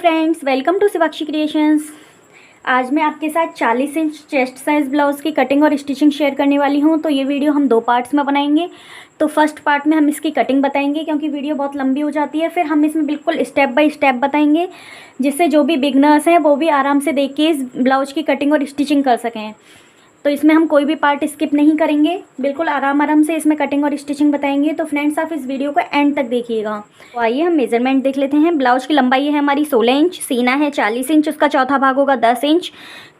Friends, welcome to Shivakshi creations. आज मैं आपके साथ 40 इंच चेस्ट साइज़ ब्लाउज़ की कटिंग और स्टिचिंग शेयर करने वाली हूं। तो ये वीडियो हम 2 पार्ट्स में बनाएंगे। तो फर्स्ट पार्ट में हम इसकी कटिंग बताएंगे क्योंकि वीडियो बहुत लंबी हो जाती है। फिर हम इसमें बिल्कुल स्टेप बाय स्टेप बताएंगे जिससे जो भी बिगनर्स हैं वो भी आराम से देख के इस ब्लाउज़ की कटिंग और स्टिचिंग कर सकें। तो इसमें हम कोई भी पार्ट स्किप नहीं करेंगे, बिल्कुल आराम से इसमें कटिंग और स्टिचिंग बताएंगे। तो फ्रेंड्स, आप इस वीडियो को एंड तक देखिएगा। तो आइए हम मेजरमेंट देख लेते हैं। ब्लाउज की लंबाई है हमारी 16 इंच, सीना है 40 इंच, उसका चौथा भाग होगा 10 इंच,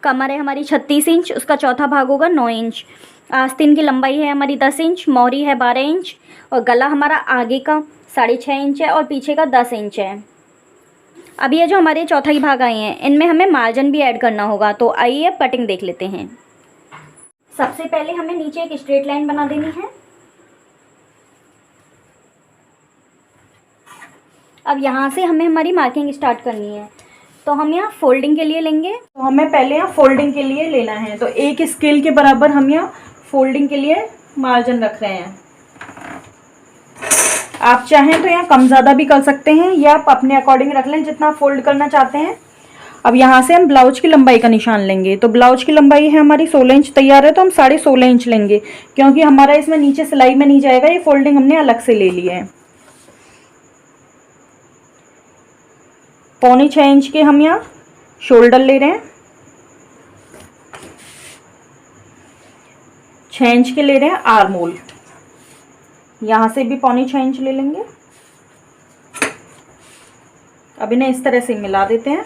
कमर है हमारी 36 इंच, उसका चौथा भाग होगा 9 इंच, आस्तीन की लंबाई है हमारी 10 इंच, मोहरी है 12 इंच और गला हमारा आगे का 6.5 इंच है और पीछे का 10 इंच है। अब ये जो हमारे चौथाई भाग आए हैं इनमें हमें मार्जिन भी ऐड करना होगा। तो आइए अब कटिंग देख लेते हैं। सबसे पहले हमें नीचे एक स्ट्रेट लाइन बना देनी है। अब यहाँ से हमें हमारी मार्किंग स्टार्ट करनी है। तो हम यहाँ फोल्डिंग के लिए लेंगे। तो हमें पहले यहाँ फोल्डिंग के लिए लेना है। तो एक स्केल के बराबर हम यहाँ फोल्डिंग के लिए मार्जिन रख रहे हैं। आप चाहें तो यहाँ कम ज़्यादा भी कर सकते हैं या आप अपने अकॉर्डिंग रख लें जितना फोल्ड करना चाहते हैं। अब यहाँ से हम ब्लाउज की लंबाई का निशान लेंगे। तो ब्लाउज की लंबाई है हमारी 16 इंच तैयार है, तो हम 16.5 इंच लेंगे क्योंकि हमारा इसमें नीचे सिलाई में नहीं जाएगा, ये फोल्डिंग हमने अलग से ले ली है। 6.25 इंच के हम यहाँ शोल्डर ले रहे हैं, 6 इंच के ले रहे हैं आर्म होल। यहाँ से भी 6.25 इंच ले लेंगे। अब इन्हें इस तरह से मिला देते हैं।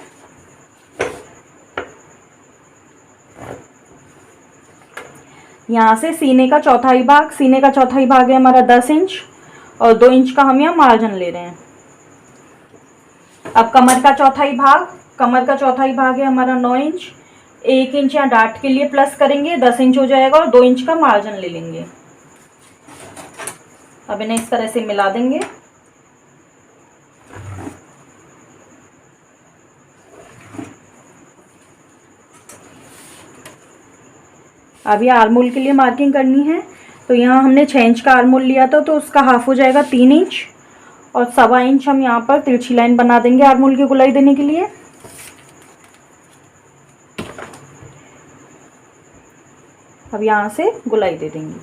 यहाँ से सीने का चौथाई भाग है हमारा 10 इंच और 2 इंच का हम यहाँ मार्जिन ले रहे हैं। अब कमर का चौथाई भाग है हमारा 9 इंच, 1 इंच यहाँ डार्ट के लिए प्लस करेंगे, 10 इंच हो जाएगा और 2 इंच का मार्जिन ले लेंगे। अब इन्हें इस तरह से मिला देंगे। अभी आर्मोल के लिए मार्किंग करनी है। तो यहाँ हमने 6 इंच का आर्मोल लिया था, तो उसका हाफ हो जाएगा 3 इंच और 1.25 इंच हम यहाँ पर तिरछी लाइन बना देंगे आर्मोल की गुलाई देने के लिए। अब यहाँ से गुलाई दे देंगे।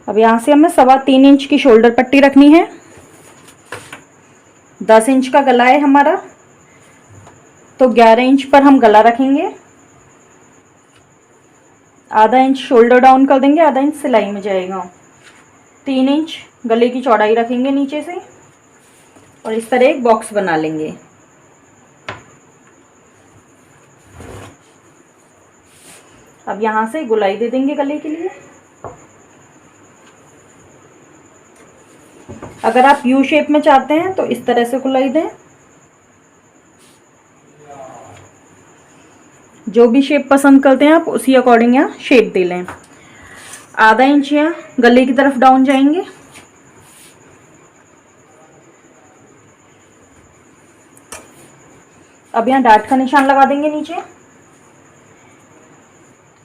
अब यहाँ से हमें 3.25 इंच की शोल्डर पट्टी रखनी है। 10 इंच का गला है हमारा, तो 11 इंच पर हम गला रखेंगे। आधा इंच शोल्डर डाउन कर देंगे, आधा इंच सिलाई में जाएगा। 3 इंच गले की चौड़ाई रखेंगे नीचे से और इस तरह एक बॉक्स बना लेंगे। अब यहाँ से गुलाई दे देंगे गले के लिए। अगर आप यू शेप में चाहते हैं तो इस तरह से गुलाई दें। जो भी शेप पसंद करते हैं आप उसी अकॉर्डिंग यहाँ शेप दे लें। आधा इंच यहाँ गले की तरफ डाउन जाएंगे। अब यहाँ डार्ट का निशान लगा देंगे नीचे।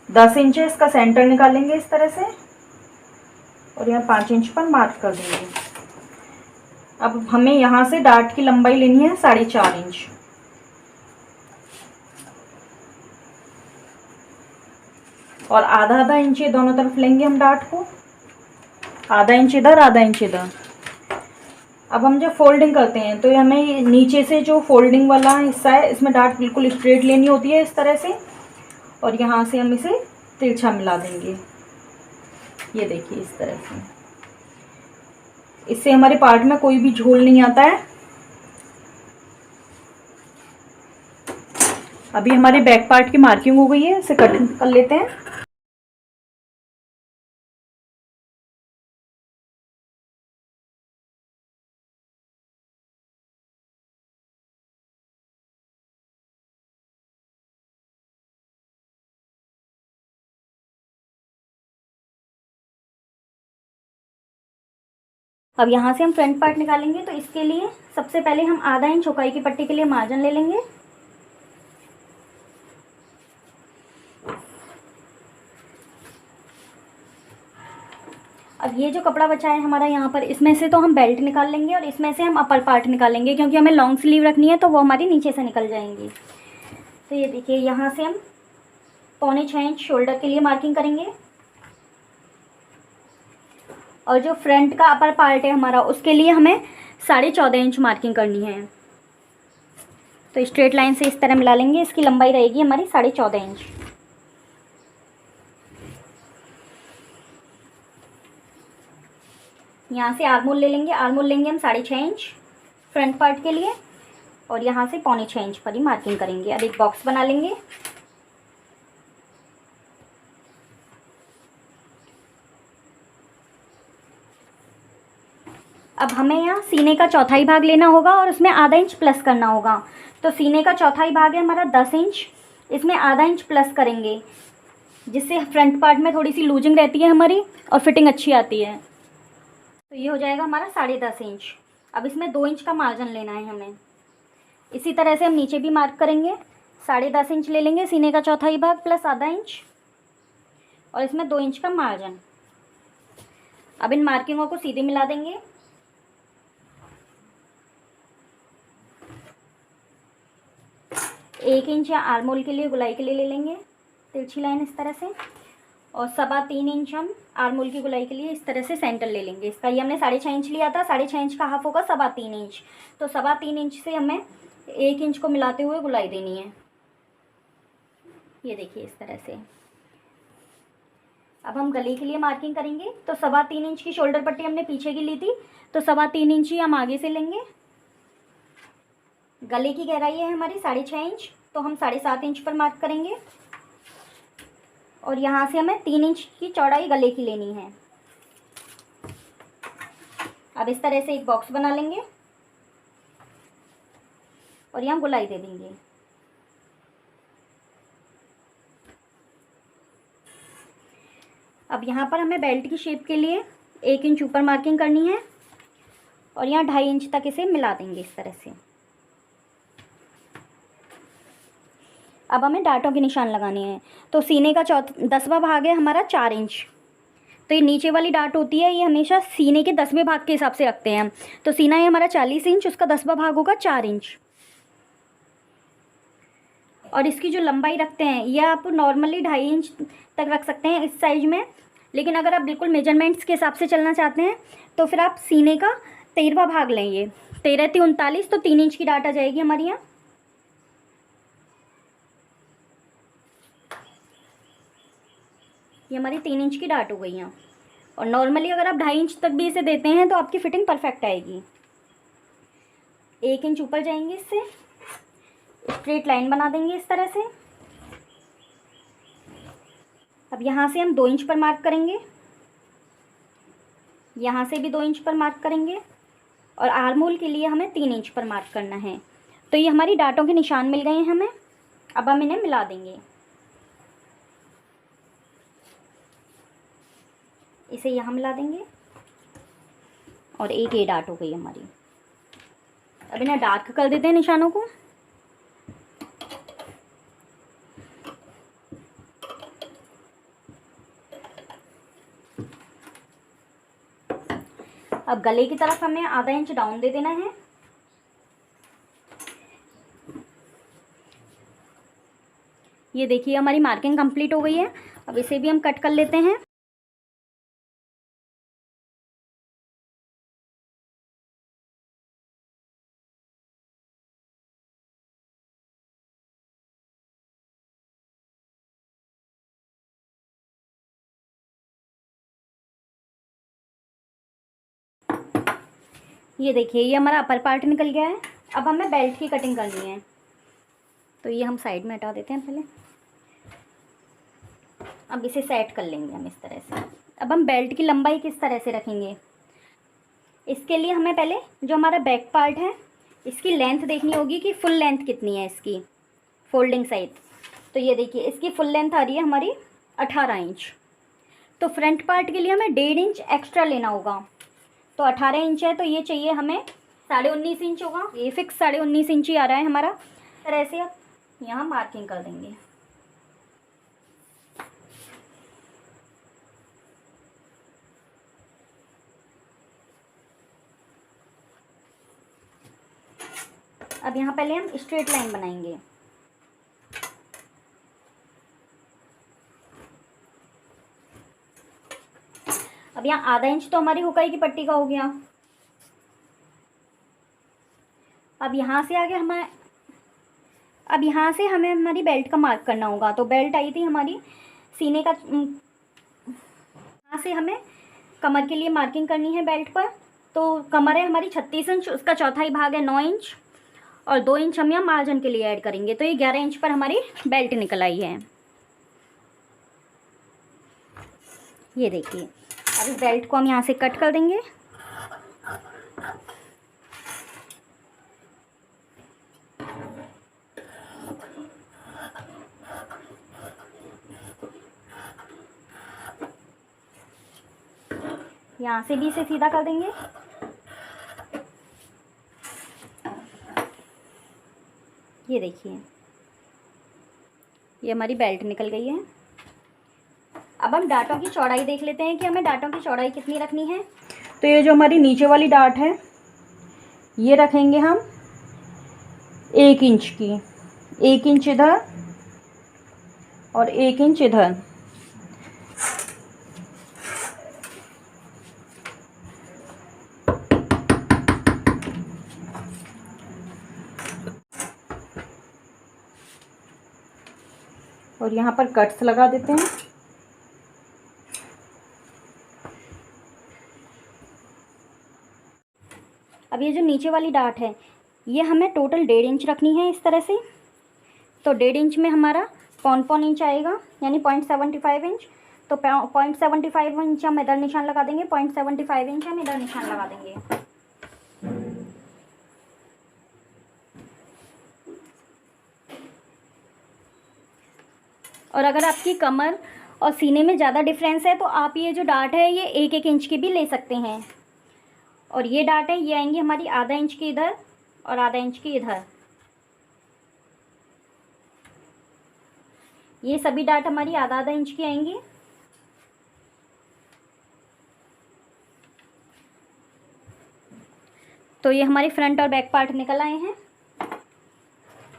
10 इंच है, इसका सेंटर निकालेंगे इस तरह से और यहाँ 5 इंच पर मार्क कर देंगे। अब हमें यहाँ से डार्ट की लंबाई लेनी है 4.5 इंच। और आधा इंच ये दोनों तरफ लेंगे हम डार्ट को, आधा इंच इधर आधा इंच इधर। अब हम जब फोल्डिंग करते हैं तो हमें नीचे से जो फोल्डिंग वाला हिस्सा है इसमें डार्ट बिल्कुल स्ट्रेट लेनी होती है इस तरह से, और यहाँ से हम इसे तिरछा मिला देंगे। ये देखिए इस तरह से। इससे हमारे पार्ट में कोई भी झोल नहीं आता है। अभी हमारे बैक पार्ट की मार्किंग हो गई है, इसे कट कर लेते हैं। अब यहाँ से हम फ्रंट पार्ट निकालेंगे। तो इसके लिए सबसे पहले हम आधा इंच चौकाई की पट्टी के लिए मार्जिन ले लेंगे। अब ये जो कपड़ा बचा है हमारा यहाँ पर, इसमें से तो हम बेल्ट निकाल लेंगे और इसमें से हम अपर पार्ट निकालेंगे, क्योंकि हमें लॉन्ग स्लीव रखनी है तो वो हमारी नीचे से निकल जाएंगी। तो ये देखिए, यहाँ से हम 6.25 इंच शोल्डर के लिए मार्किंग करेंगे और जो फ्रंट का अपर पार्ट है हमारा, उसके लिए हमें 14.5 इंच मार्किंग करनी है। तो स्ट्रेट लाइन से इस तरह मिला लेंगे। इसकी लंबाई रहेगी हमारी 14.5 इंच। यहाँ से आर्मोल ले लेंगे। आर्मोल लेंगे हम 6.5 इंच फ्रंट पार्ट के लिए और यहाँ से 6.25 इंच पर ही मार्किंग करेंगे। अब एक बॉक्स बना लेंगे। अब हमें यहाँ सीने का चौथाई भाग लेना होगा और उसमें आधा इंच प्लस करना होगा। तो सीने का चौथाई भाग है हमारा 10 इंच, इसमें आधा इंच प्लस करेंगे, जिससे फ्रंट पार्ट में थोड़ी सी लूजिंग रहती है हमारी और फिटिंग अच्छी आती है। तो ये हो जाएगा हमारा 10.5 इंच। अब इसमें 2 इंच का मार्जिन लेना है हमें। इसी तरह से हम नीचे भी मार्क करेंगे। 10.5 इंच ले लेंगे सीने का चौथाई भाग प्लस आधा इंच और इसमें 2 इंच का मार्जिन। अब इन मार्किंगों को सीधे मिला देंगे। एक इंच या आर्मोल के लिए, गुलाई के लिए ले लेंगे तिरछी लाइन इस तरह से, और 3.25 इंच हम आर्मोल की गुलाई के लिए इस तरह से सेंटर ले लेंगे इसका। ये हमने 6.5 इंच लिया था, 6.5 इंच का हाफ होगा 3.25 इंच। तो 3.25 इंच से हमें 1 इंच को मिलाते हुए गुलाई देनी है। ये देखिए इस तरह से। अब हम गले के लिए मार्किंग करेंगे। तो 3.25 इंच की शोल्डर पट्टी हमने पीछे की ली थी, तो 3.25 इंच ही हम आगे से लेंगे। गले की गहराई है हमारी 6.5 इंच, तो हम 7.5 इंच पर मार्क करेंगे और यहाँ से हमें 3 इंच की चौड़ाई गले की लेनी है। अब इस तरह से एक बॉक्स बना लेंगे और यहाँ गुलाई दे देंगे। अब यहाँ पर हमें बेल्ट की शेप के लिए 1 इंच ऊपर मार्किंग करनी है और यहाँ 2.5 इंच तक इसे मिला देंगे इस तरह से। अब हमें डांटों के निशान लगाने हैं। तो सीने का 10वां भाग है हमारा 4 इंच। तो ये नीचे वाली डांट होती है, ये हमेशा सीने के 10वें भाग के हिसाब से रखते हैं हम। तो सीना है हमारा 40 इंच, उसका 10वां भाग होगा 4 इंच। और इसकी जो लंबाई रखते हैं, यह आप नॉर्मली 2.5 इंच तक रख सकते हैं इस साइज में। लेकिन अगर आप बिल्कुल मेजरमेंट्स के हिसाब से चलना चाहते हैं तो फिर आप सीने का 13वां भाग लेंगे। 13 × 39, तो 3 इंच की डांट आ जाएगी हमारी यहाँ। ये हमारी 3 इंच की डाट हो गई यहाँ। और नॉर्मली अगर आप 2.5 इंच तक भी इसे देते हैं तो आपकी फिटिंग परफेक्ट आएगी। 1 इंच ऊपर जाएंगे, इससे स्ट्रेट लाइन बना देंगे इस तरह से। अब यहाँ से हम 2 इंच पर मार्क करेंगे, यहाँ से भी 2 इंच पर मार्क करेंगे और आर्मोल के लिए हमें 3 इंच पर मार्क करना है। तो ये हमारी डाटों के निशान मिल गए हैं हमें। अब हम इन्हें मिला देंगे। इसे यहाँ मिला देंगे और एक ये डाट हो गई हमारी। अब इन्हें डार्क कर देते हैं निशानों को। अब गले की तरफ हमें आधा इंच डाउन दे देना है। ये देखिए हमारी मार्किंग कंप्लीट हो गई है। अब इसे भी हम कट कर लेते हैं। ये देखिए ये हमारा अपर पार्ट निकल गया है। अब हमें बेल्ट की कटिंग करनी है, तो ये हम साइड में हटा देते हैं पहले। अब इसे सेट कर लेंगे हम इस तरह से। अब हम बेल्ट की लंबाई किस तरह से रखेंगे, इसके लिए हमें पहले जो हमारा बैक पार्ट है इसकी लेंथ देखनी होगी कि फुल लेंथ कितनी है इसकी, फोल्डिंग साइड। तो ये देखिए इसकी फुल लेंथ आ रही है हमारी 18 इंच। तो फ्रंट पार्ट के लिए हमें 1.5 इंच एक्स्ट्रा लेना होगा। तो 18 इंच है तो ये चाहिए हमें 19.5 इंच होगा। ये फिक्स 19.5 इंच ही आ रहा है हमारा। तरह से आप यहाँ मार्किंग कर देंगे। अब यहाँ पहले हम स्ट्रेट लाइन बनाएंगे। अब यहाँ आधा इंच तो हमारी हुकाई की पट्टी का हो गया। अब यहाँ से आगे अब यहाँ से हमें हमारी बेल्ट का मार्क करना होगा। तो बेल्ट आई थी हमारी सीने का, यहाँ से हमें कमर के लिए मार्किंग करनी है बेल्ट पर। तो कमर है हमारी 36 इंच, उसका चौथाई भाग है 9 इंच और 2 इंच हम यहाँ मार्जिन के लिए ऐड करेंगे। तो ये 11 इंच पर हमारी बेल्ट निकल आई है। ये देखिए, अब इस बेल्ट को हम यहाँ से कट कर देंगे। यहाँ से भी इसे सीधा कर देंगे। ये देखिए, ये हमारी बेल्ट निकल गई है। अब हम डांटों की चौड़ाई देख लेते हैं कि हमें डांटों की चौड़ाई कितनी रखनी है। तो ये जो हमारी नीचे वाली डाट है ये रखेंगे हम 1 इंच की, 1 इंच इधर और 1 इंच इधर। और यहाँ पर कट्स लगा देते हैं। अब ये जो नीचे वाली डाट है ये हमें टोटल 1.5 इंच रखनी है इस तरह से। तो 1.5 इंच में हमारा 0.5 इंच आएगा, यानी 0.75 इंच। तो 0.75 इंच हम इधर निशान लगा देंगे, 0.75 इंच हम इधर निशान लगा देंगे। और अगर आपकी कमर और सीने में ज़्यादा डिफरेंस है तो आप ये जो डाट है ये 1-1 इंच की भी ले सकते हैं। और ये डाट है ये आएंगी हमारी आधा इंच की इधर और आधा इंच की इधर। ये सभी डाट हमारी आधा आधा इंच की आएंगी। तो ये हमारे फ्रंट और बैक पार्ट निकल आए हैं।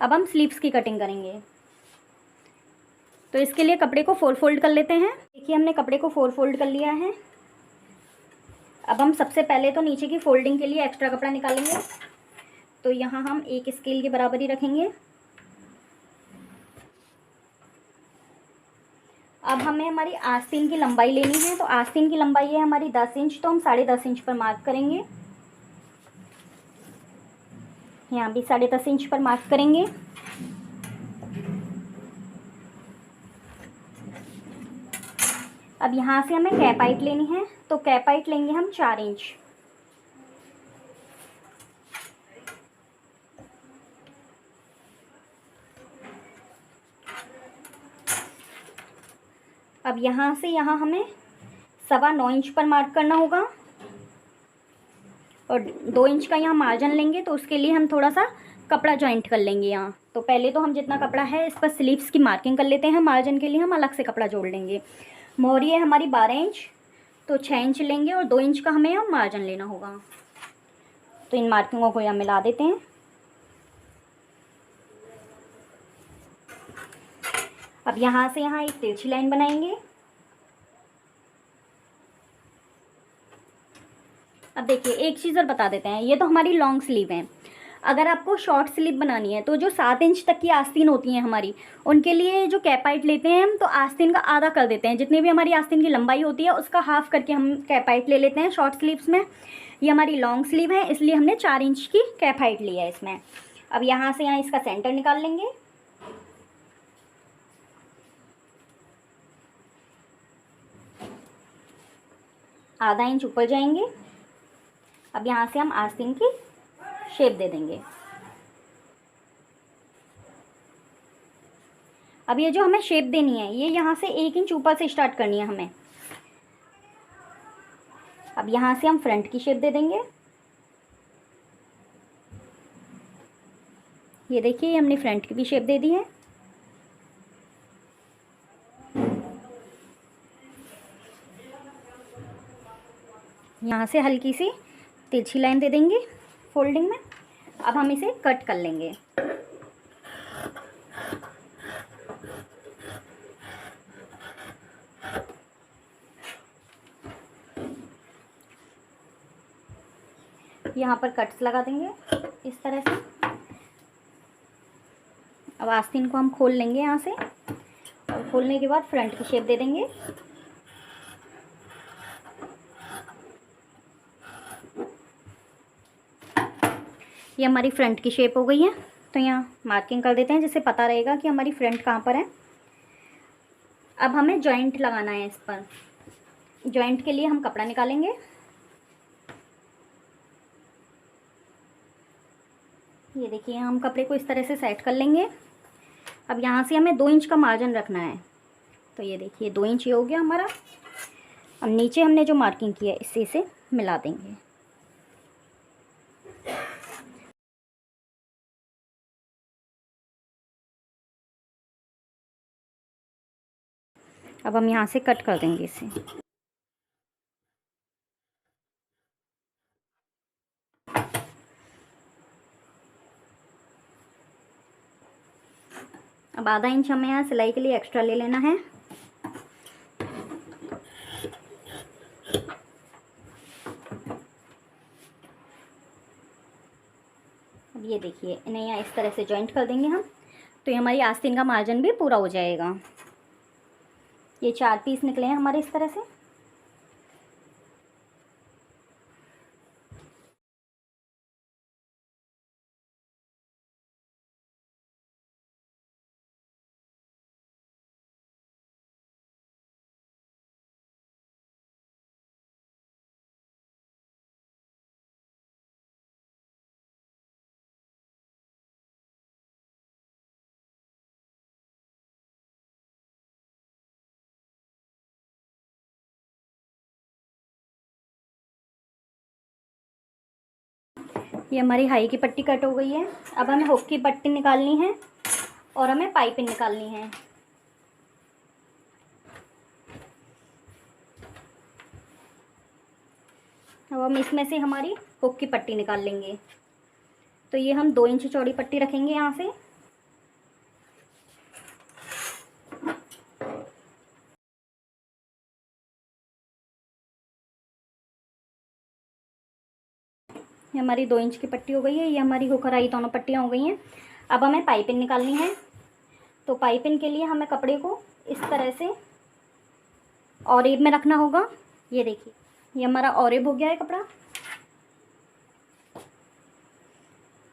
अब हम स्लीव्स की कटिंग करेंगे। तो इसके लिए कपड़े को 4 फोल्ड कर लेते हैं। देखिए, हमने कपड़े को 4 फोल्ड कर लिया है। अब हम सबसे पहले तो नीचे की फोल्डिंग के लिए एक्स्ट्रा कपड़ा निकालेंगे। तो यहाँ हम 1 स्केल के बराबर ही रखेंगे। अब हमें हमारी आस्तीन की लंबाई लेनी है। तो आस्तीन की लंबाई है हमारी 10 इंच, तो हम 10.5 इंच पर मार्क करेंगे। यहाँ भी 10.5 इंच पर मार्क करेंगे। अब यहाँ से हमें कैप हाइट लेनी है। तो कैप हाइट लेंगे हम 4 इंच। अब यहाँ से यहाँ हमें 9.25 इंच पर मार्क करना होगा और 2 इंच का यहाँ मार्जिन लेंगे। तो उसके लिए हम थोड़ा सा कपड़ा जॉइंट कर लेंगे यहाँ। तो पहले तो हम जितना कपड़ा है इस पर स्लीव्स की मार्किंग कर लेते हैं। मार्जिन के लिए हम अलग से कपड़ा जोड़ लेंगे। मोहरी है हमारी 12 इंच, तो 6 इंच लेंगे और 2 इंच का हमें यहाँ मार्जिन लेना होगा। तो इन मार्किंगों को यहाँ मिला देते हैं। अब यहाँ से यहाँ एक तिरछी लाइन बनाएंगे। अब देखिए, एक चीज़ और बता देते हैं, ये तो हमारी लॉन्ग स्लीव है। अगर आपको शॉर्ट स्लीव बनानी है तो जो 7 इंच तक की आस्तीन होती हैं हमारी, उनके लिए जो कैप हाइट लेते हैं हम, तो आस्तीन का आधा कर देते हैं। जितनी भी हमारी आस्तीन की लंबाई होती है उसका हाफ करके हम कैप हाइट ले लेते हैं शॉर्ट स्लीव्स में। ये हमारी लॉन्ग स्लीव है, इसलिए हमने 4 इंच की कैप हाइट ली है इसमें। अब यहाँ से यहाँ इसका सेंटर निकाल लेंगे। आधा इंच ऊपर जाएंगे। अब यहाँ से हम आस्तीन की शेप दे देंगे। अब ये जो हमें शेप देनी है ये यहाँ से 1 इंच ऊपर से स्टार्ट करनी है हमें। अब यहाँ से हम फ्रंट की शेप दे देंगे। ये देखिए, हमने फ्रंट की भी शेप दे दी है। यहाँ से हल्की सी तिरछी लाइन दे देंगे फोल्डिंग में। अब हम इसे कट कर लेंगे। यहाँ पर कट्स लगा देंगे इस तरह से। अब आस्तीन को हम खोल लेंगे यहाँ से, और खोलने के बाद फ्रंट की शेप दे देंगे। ये हमारी फ्रंट की शेप हो गई है, तो यहाँ मार्किंग कर देते हैं जिससे पता रहेगा कि हमारी फ्रंट कहाँ पर है। अब हमें जॉइंट लगाना है इस पर। जॉइंट के लिए हम कपड़ा निकालेंगे। ये देखिए, हम कपड़े को इस तरह से सेट कर लेंगे। अब यहाँ से हमें 2 इंच का मार्जिन रखना है, तो ये देखिए 2 इंच ये हो गया हमारा। अब नीचे हमने जो मार्किंग की है इसे मिला देंगे। अब हम यहाँ से कट कर देंगे इसे। अब आधा इंच हमें यहाँ सिलाई के लिए एक्स्ट्रा ले लेना है। अब ये देखिए, इन्हें यहाँ इस तरह से जॉइंट कर देंगे हम, तो ये हमारी आस्तीन का मार्जिन भी पूरा हो जाएगा। ये 4 पीस निकले हैं हमारे इस तरह से। ये हमारी हाई की पट्टी कट हो गई है। अब हमें हुक की पट्टी निकालनी है और हमें पाइपिंग निकालनी है। अब हम इसमें से हमारी हुक की पट्टी निकाल लेंगे। तो ये हम 2 इंच चौड़ी पट्टी रखेंगे यहाँ से। ये हमारी 2 इंच की पट्टी हो गई है। ये हमारी हुक और आई दोनों पट्टियाँ हो गई हैं। अब हमें पाइपिंग निकालनी है। तो पाइपिंग के लिए हमें कपड़े को इस तरह से ऑरेब में रखना होगा। ये देखिए, ये हमारा ऑरेब हो गया है कपड़ा।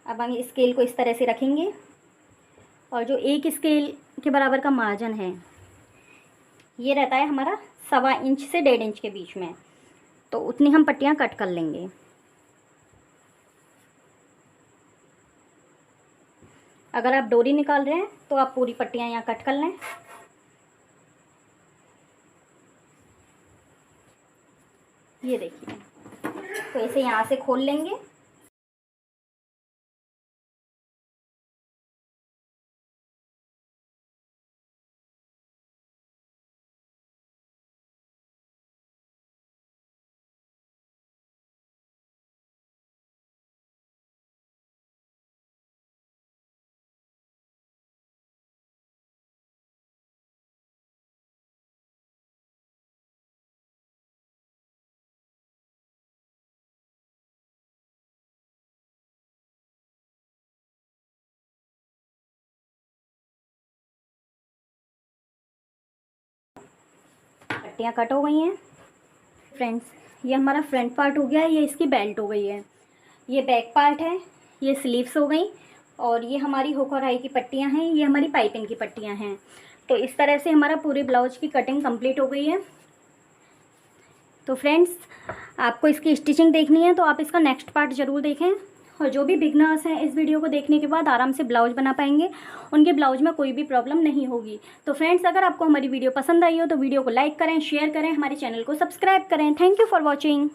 अब हम स्केल को इस तरह से रखेंगे, और जो 1 स्केल के बराबर का मार्जिन है ये रहता है हमारा 1.25 इंच से 1.5 इंच के बीच में, तो उतनी हम पट्टियाँ कट कर लेंगे। अगर आप डोरी निकाल रहे हैं तो आप पूरी पट्टियाँ यहाँ कट कर लें। ये देखिए, तो इसे यहाँ से खोल लेंगे। पट्टियाँ कट हो गई हैं फ्रेंड्स। ये हमारा फ्रंट पार्ट हो गया है, ये इसकी बेल्ट हो गई है। ये बैक पार्ट है, ये स्लीव्स हो गई, और ये हमारी हुक और आई की पट्टियाँ हैं, ये हमारी पाइपिंग की पट्टियाँ हैं। तो इस तरह से हमारा पूरे ब्लाउज की कटिंग कंप्लीट हो गई है। तो फ्रेंड्स, आपको इसकी स्टिचिंग देखनी है तो आप इसका नेक्स्ट पार्ट ज़रूर देखें, और जो भी बिगनर्स हैं इस वीडियो को देखने के बाद आराम से ब्लाउज बना पाएंगे, उनके ब्लाउज में कोई भी प्रॉब्लम नहीं होगी। तो फ्रेंड्स, अगर आपको हमारी वीडियो पसंद आई हो तो वीडियो को लाइक करें, शेयर करें, हमारे चैनल को सब्सक्राइब करें। Thank you for watching.